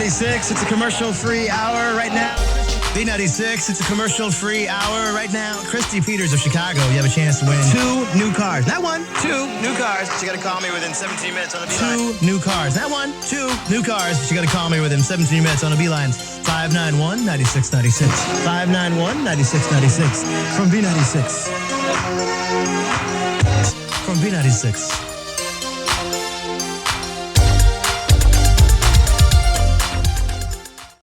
B96, it's a commercial-free hour right now. B96, it's a commercial-free hour right now. Christy Peters of Chicago, you have a chance to win 2 new cars. Not 1, 2 new cars. But you got to call me within 17 minutes on the Beeline. 2 new cars. Not 1, 2 new cars. But you got to call me within 17 minutes on the Beeline. 591-9696. 591-9696. From B96. From B96.